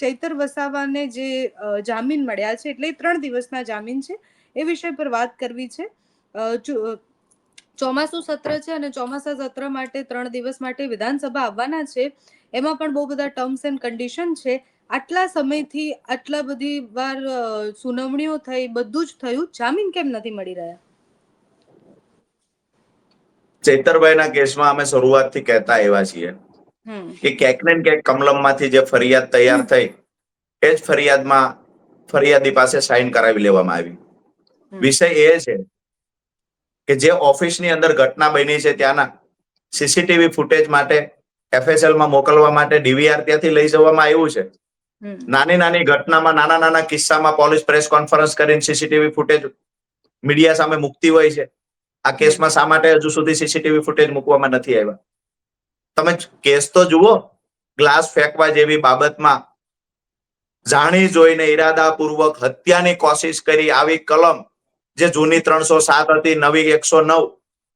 ચૈતર વસાવાને જે જામીન મળ્યા છે, એટલે 3 દિવસના જામીન છે, એ વિષય પર વાત કરવી છે. ચોમાસું સત્ર છે અને ચોમાસા સત્ર માટે 3 દિવસ માટે વિધાનસભા આવવાના છે. એમાં પણ બહુ બધા ટર્મ્સ એન્ડ કન્ડિશન છે. આટલા સમયથી આટલા બધી વાર સુનાવણીઓ થઈ, બધું જ થયું, જામીન કેમ નથી મળી રહ્યા? ચૈતરભાઈના કેસમાં અમે શરૂઆતથી કહેતા આવ્યા છીએ કે ક્યાંક ને ક્યાંક કમલમમાંથી જે ફરિયાદ તૈયાર થઈ એ જ ફરિયાદી પાસે સાઈન કરાવી લેવામાં આવી. વિષય એ છે કે જે ઓફિસની અંદર ઘટના બની છે ત્યાંના સીસીટીવી ફૂટેજ માટે FSL માં મોકલવા માટે DVR ત્યાંથી લઈ જવામાં આવ્યું છે. નાની નાની ઘટનામાં, નાના નાના કિસ્સામાં પોલીસ પ્રેસ કોન્ફરન્સ કરીને સીસીટીવી ફૂટેજ મીડિયા સામે મૂકતી હોય છે. આ કેસમાં શા માટે હજુ સુધી સીસીટીવી ફૂટેજ મૂકવામાં નથી આવ્યા? તમે કેસ તો જુઓ. ગ્લાસ ફેંકવા જેવી બાબતમાં જાણી જોઈને ઈરાદાપૂર્વક હત્યાની કોશિશ કરી આવી કલમ જે જૂની 307 હતી, નવી 109,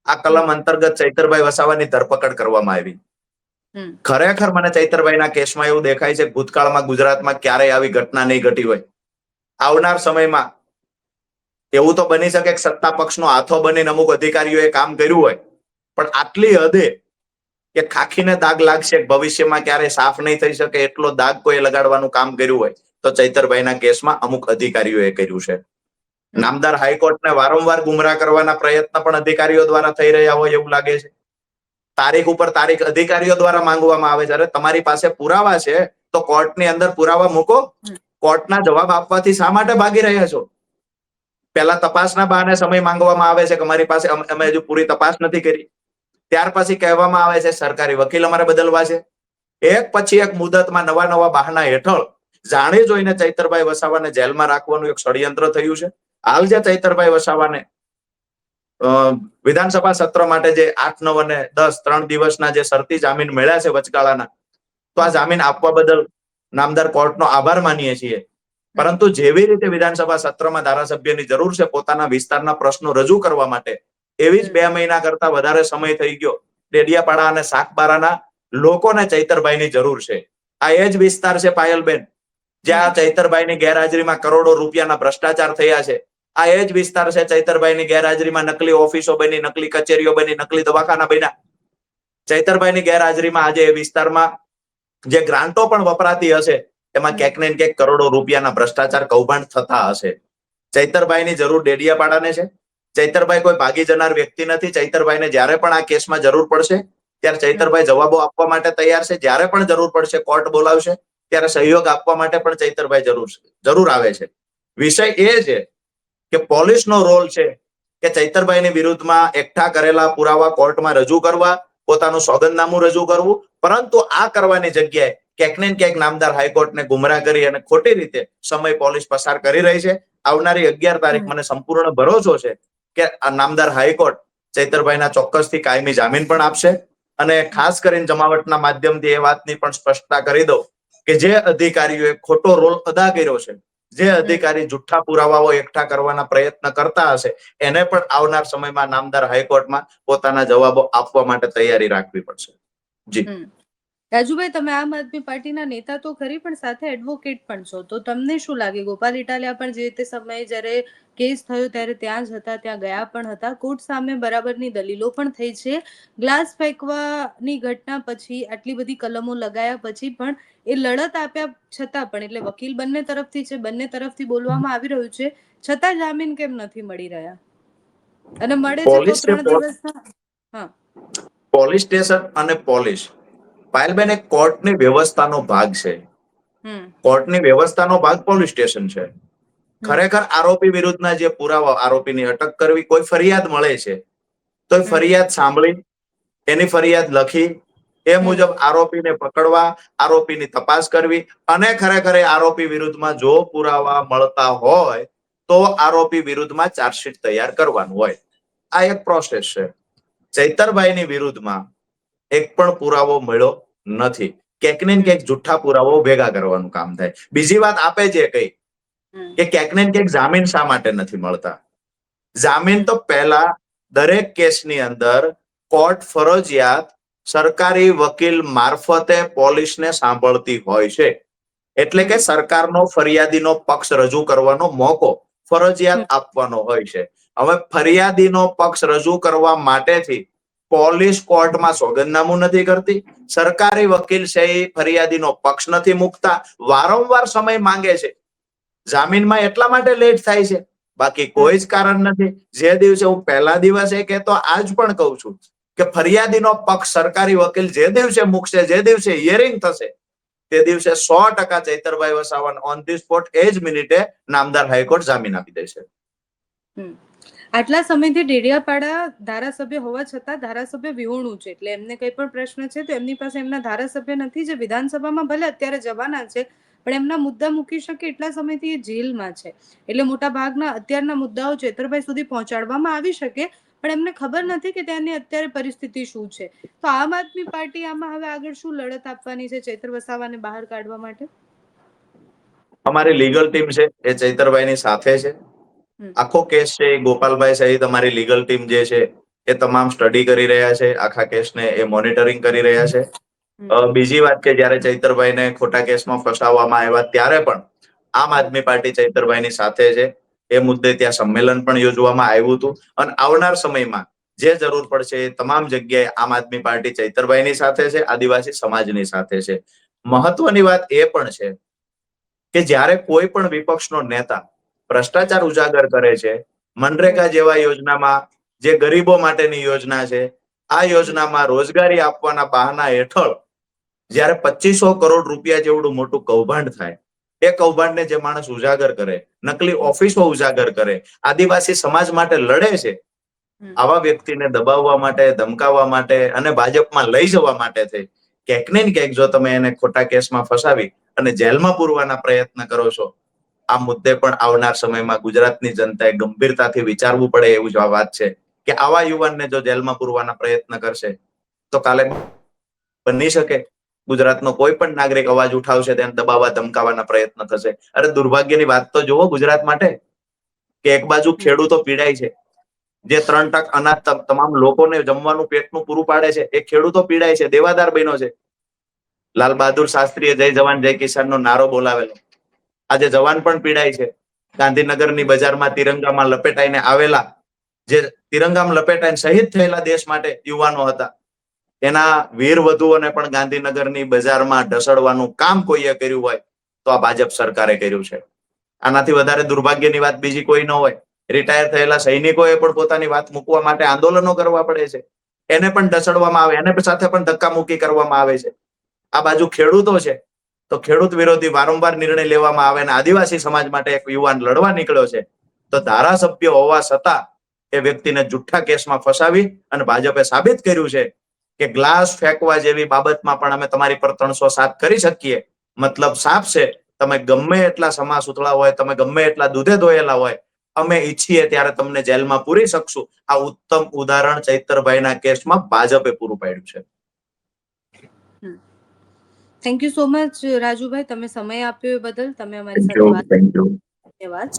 આ કલમ અંતર્ગત ચૈતરભાઈ વસાવાની ધરપકડ કરવામાં આવી. ખરેખર મને ચૈતરભાઈના કેસમાં એવું દેખાય છે ભૂતકાળમાં ગુજરાતમાં ક્યારેય આવી ઘટના નહીં ઘટી હોય. આવનાર સમયમાં એવું તો બની શકે કે સત્તા પક્ષનો હાથો બનીને અમુક અધિકારીઓએ કામ કર્યું હોય, પણ આટલી હદે કે ખાખીને દાગ લાગશે, ભવિષ્યમાં ક્યારેય સાફ નહીં થઈ શકે એટલો દાગ કોઈ લગાડવાનું કામ કર્યું હોય તો ચૈતરભાઈના કેસમાં અમુક અધિકારીઓએ કર્યું છે. નામદાર હાઈકોર્ટને વારંવાર ગુમરાહ કરવાના પ્રયત્ન પણ અધિકારીઓ દ્વારા થઈ રહ્યા હોય એવું લાગે છે. તારીખ ઉપર તારીખ અધિકારીઓ દ્વારા માંગવામાં આવે છે. અરે તમારી પાસે પુરાવા છે તો કોર્ટની અંદર પુરાવા મૂકો. કોર્ટના જવાબ આપવાથી શા માટે ભાગી રહ્યા છો? પહેલા તપાસના બહાને સમય માંગવામાં આવે છે કે અમારી પાસે અમે હજુ પૂરી તપાસ નથી કરી. ત્યાર પછી કહેવામાં આવે છે સરકારી વકીલ અમારે બદલવા છે. એક પછી એક મુદતમાં નવા નવા બહાના હેઠળ જાણી જોઈને ચૈતરભાઈ વસાવાને જેલમાં રાખવાનું એક ષડયંત્ર થયું છે. હાલ જે ચૈતરભાઈ વસાવાને વિધાનસભા સત્ર માટે જે 8, 9 અને 10 3 દિવસના જે શરતી જામીન મળ્યા છે વચગાળાના, તો આ જામીન આપવા બદલ નામદાર કોર્ટનો આભાર માનીએ છીએ. પરંતુ જેવી રીતે વિધાનસભા સત્રમાં ધારાસભ્યની જરૂર છે પોતાના વિસ્તારના પ્રશ્નો રજૂ કરવા માટે, એવી જ 2 મહિના કરતા વધારે સમય થઈ ગયો ડેડિયાપાડા અને સાગબારાના લોકોને ચૈતરભાઈની જરૂર છે. આ એ જ વિસ્તાર છે પાયલબેન જ્યાં ચૈતરભાઈની ગેરહાજરીમાં કરોડો રૂપિયાના ભ્રષ્ટાચાર થયા છે. આ એ જ વિસ્તાર છે ચૈતરભાઈની ગેરહાજરીમાં નકલી ઓફિસો બની, નકલી કચેરીઓ બની, નકલી દવાખાના બન્યા. ચૈતરભાઈની ગેરહાજરીમાં આજે એ વિસ્તારમાં જે ગ્રાન્ટો પણ વપરાતી હશે એમાં ક્યાંક ને ક્યાંક કરોડો રૂપિયાના ભ્રષ્ટાચાર કૌભાંડ થતા હશે. ચૈતરભાઈની જરૂર ડેડિયાપાડાને છે. ચૈતરભાઈ કોઈ ભાગી જનાર વ્યક્તિ નથી. ચૈતરભાઈને જ્યારે પણ આ કેસમાં જરૂર પડશે ત્યારે ચૈતરભાઈ જવાબો આપવા માટે તૈયાર છે. જ્યારે પણ જરૂર પડશે કોર્ટ બોલાવશે ત્યારે સહયોગ આપવા માટે પણ ચૈતરભાઈ જરૂર આવે છે. વિષય એ છે કે પોલીસનો રોલ છે કે ચૈતરભાઈની વિરુદ્ધમાં એકઠા કરેલા પુરાવા કોર્ટમાં રજૂ કરવા, પોતાનું સોગંદનામું રજૂ કરવું. પરંતુ આ કરવાની જગ્યાએ ક્યાંક ને ક્યાંક નામદાર હાઈકોર્ટને ગુમરાહ કરી અને ખોટી રીતે સમય પોલીસ પસાર કરી રહી છે. આવનારી 11 તારીખ મને સંપૂર્ણ ભરોસો છે કે આ નામદાર હાઈકોર્ટ ચૈતરભાઈના ચોક્કસથી કાયમી જામીન પણ આપશે. અને ખાસ કરીને જમાવટના માધ્યમથી એ વાતની પણ સ્પષ્ટતા કરી દઉં કે જે અધિકારીઓએ ખોટો રોલ અદા કર્યો છે, જે અધિકારી જુઠ્ઠા પુરાવાઓ એકઠા કરવાના પ્રયત્ન કરતા હશે, એને પણ આવનાર સમયમાં નામદાર હાઈકોર્ટમાં પોતાના જવાબો આપવા માટે તૈયારી રાખવી પડશે. જી રાજુભાઈ, તમે આમ આદમી પાર્ટીના નેતા તો ખરી પણ સાથે એડવોકેટ પણ છો, તો તમને શું લાગે? ગોપાલ ઇટાલિયા પણ જે તે સમયે જ્યારે કેસ થયો ત્યારે ત્યાં જ હતા, ત્યાં ગયા પણ હતા, કોર્ટ સામે બરાબરની દલીલો પણ થઈ છે. ગ્લાસ ફેંકવાની ઘટના પછી, આટલી બધી કલમો લગાયા પછી પણ એ લડત આપ્યા છતાં પણ, એટલે વકીલ બંને તરફથી છે, બંને તરફથી બોલવામાં આવી રહ્યું છે, છતાં જામીન કેમ નથી મળી રહ્યા? અને મળે છે તો 3 દિવસના. પોલીસ સ્ટેશન અને પોલીસ પાયલબેન એક કોર્ટની વ્યવસ્થાનો ભાગ છે. કોર્ટની વ્યવસ્થાનો ભાગ પોલીસ સ્ટેશન છે. ખરેખર આરોપી વિરુદ્ધના જે પુરાવા, આરોપીની અટક કરવી, કોઈ ફરિયાદ મળે છે તો એ ફરિયાદ સાંભળી, એની ફરિયાદ લખી, એ મુજબ આરોપીને પકડવા, આરોપીની તપાસ કરવી અને ખરેખર આરોપી વિરુદ્ધમાં જો પુરાવા મળતા હોય તો આરોપી વિરુદ્ધમાં ચાર્જશીટ તૈયાર કરવાનું હોય. આ એક પ્રોસેસ છે. ચૈતરભાઈની વિરુદ્ધમાં એક પણ પુરાવો મળ્યો નથી. ક્યાંક ને ક્યાંક જુઠ્ઠા પુરાવો ભેગા કરવાનું કામ થાય. બીજી વાત આપે છે કઈ કે ક્યાંક ને ક્યાંક જામીન શા માટે નથી મળતા? જામીન તો પહેલા દરેક કેસની અંદર કોર્ટ ફરજિયાત સરકારી વકીલ મારફતે પોલીસને સાંભળતી હોય છે. એટલે કે સરકારનો ફરિયાદીનો પક્ષ રજૂ કરવાનો મોકો ફરજિયાત આપવાનો હોય છે. હવે ફરિયાદીનો પક્ષ રજૂ કરવા માટેથી પોલીસ કોર્ટમાં સોગંદનામું નથી કરતી, સરકારી વકીલ છે એ ફરિયાદીનો પક્ષ નથી મૂકતા, વારંવાર સમય માંગે છે. જામીનમાં એટલા માટે લેટ થાય છે, બાકી કોઈ જ કારણ નથી. જે દિવસે હું પહેલા દિવસે કહેતો આજ પણ કહું છું કે ફરિયાદીનો પક્ષ સરકારી વકીલ જે દિવસે મૂકશે, જે દિવસે હિયરિંગ થશે, તે દિવસે 100% ચૈતરભાઈ વસાવાને ઓન ધી સ્પોટ એ જ મિનિટે નામદાર હાઈકોર્ટ જામીન આપી દેશે. આટલા સમયથી ડેડિયાપાડા ધારાસભ્ય હોવા છતાં ધારાસભ્ય વિહોણું છે, એટલે એમને કઈ પણ પ્રશ્ન છે તો એમની પાસે એમના ધારાસભ્ય નથી, જે વિધાનસભામાં ભલે અત્યારે જવાના છે પણ એમના મુદ્દા મૂકી શકે એટલા સમયથી એ જેલમાં છે. એટલે મોટા ભાગના અત્યારના મુદ્દાઓ ચેતરભાઈ સુધી પહોંચાડવામાં આવી શકે, પણ એમને ખબર નથી કે ત્યાંની અત્યારે પરિસ્થિતિ શું છે. તો આમ આદમી પાર્ટી આમાં હવે આગળ શું લડત આપવાની છે ચૈતર વસાવાને બહાર કાઢવા માટે? અમારી લીગલ ટીમ છે એ ચૈતરભાઈની સાથે છે. આખો કેસ છે એ ગોપાલભાઈ સહિત અમારી લીગલ ટીમ જે છે એ તમામ સ્ટડી કરી રહ્યા છે, આખા કેસને એ મોનિટરિંગ કરી રહ્યા છે. બીજી વાત કે જયારે ચૈતરભાઈને ખોટા કેસમાં ફસાવવામાં આવ્યા ત્યારે પણ આમ આદમી પાર્ટી ચૈતરભાઈની સાથે છે. એ મુદ્દે ત્યાં સંમેલન પણ યોજવામાં આવ્યું હતું અને આવનાર સમયમાં જે જરૂર પડશે એ તમામ જગ્યાએ આમ આદમી પાર્ટી ચૈતરભાઈની સાથે છે, આદિવાસી સમાજની સાથે છે. મહત્વની વાત એ પણ છે કે જ્યારે કોઈ પણ વિપક્ષનો નેતા ભ્રષ્ટાચાર ઉજાગર કરે છે, મનરેગા જેવા યોજનામાં જે ગરીબો માટેની યોજના છે, આ યોજનામાં રોજગારી આપવાના બહાના હેઠળ જ્યારે 2500 કરોડ રૂપિયા જેવડું મોટું કૌભાંડ થાય, એ કૌભાંડને જે માણસ ઉજાગર કરે, નકલી ઓફિસો ઉજાગર કરે, આદિવાસી સમાજ માટે લડે છે, આવા વ્યક્તિને દબાવવા માટે, ધમકાવવા માટે અને ભાજપમાં લઈ જવા માટે થઈ ક્યાંક ને ક્યાંક જો તમે એને ખોટા કેસમાં ફસાવી અને જેલમાં પૂરવાના પ્રયત્ન કરો છો, આ મુદ્દે પણ આવનાર સમયમાં ગુજરાતની જનતાએ ગંભીરતાથી વિચારવું પડે એવું જ આ વાત છે કે આવા યુવાનને જો જેલમાં પૂરવાના પ્રયત્ન કરશે તો કાલે બની શકે ગુજરાતનો કોઈ પણ નાગરિક અવાજ ઉઠાવશે, તેને દબાવવા ધમકાવવાના પ્રયત્ન થશે. અરે દુર્ભાગ્યની વાત તો જુઓ ગુજરાત માટે કે એક બાજુ ખેડૂતો પીડાય છે, જે 3% અનાજ તમામ લોકોને જમવાનું પેટનું પૂરું પાડે છે, એ ખેડૂતો પીડાય છે, દેવાદાર બન્યો છે. લાલ બહાદુર શાસ્ત્રીએ જય જવાન જય કિસાનનો નારો બોલાવેલો. આજે જવાન પણ પીડાય છે. ગાંધીનગરની બજારમાં તિરંગામાં લપેટાઈને આવેલા, જે તિરંગામાં લપેટાઈને શહીદ થયેલા દેશ માટે યુવાનો હતા, એના વીર વધુઓને પણ ગાંધીનગરની બજારમાં ઢસડવાનું કામ કોઈએ કર્યું હોય તો આ ભાજપ સરકારે કર્યું છે. આનાથી વધારે દુર્ભાગ્યની વાત બીજી કોઈ ન હોય. રિટાયર થયેલા સૈનિકોએ પણ પોતાની વાત મૂકવા માટે આંદોલનો કરવા પડે છે, એને પણ ઢસડવામાં આવે, એને સાથે પણ ધક્કામુક્કી કરવામાં આવે છે. આ બાજુ ખેડૂતો છે તો ખેડૂત વિરોધી વારંવાર નિર્ણય લેવામાં આવે અને આદિવાસી સમાજ માટે એક યુવાન લડવા નીકળ્યો છે, તો ધારાસભ્ય હોવા છતાં એ વ્યક્તિને જુઠ્ઠા કેસમાં ફસાવી અને ભાજપે સાબિત કર્યું છે કે ગ્લાસ ફેંકવા જેવી બાબતમાં પણ અમે તમારી પર 307 કરી શકીએ. મતલબ સાફ છે, તમે ગમે એટલા સમા સુતળા હોય, તમે ગમે એટલા દૂધે ધોયેલા હોય, અમે ઈચ્છીએ ત્યારે તમને જેલમાં પૂરી શકશું. આ ઉત્તમ ઉદાહરણ ચૈતરભાઈના કેસમાં ભાજપે પૂરું પાડ્યું છે. Thank you so much Rajubhai, તમે સમય આપ્યો એ બદલ, તમે અમારી સાથે વાત. Thank you. ધન્યવાદ.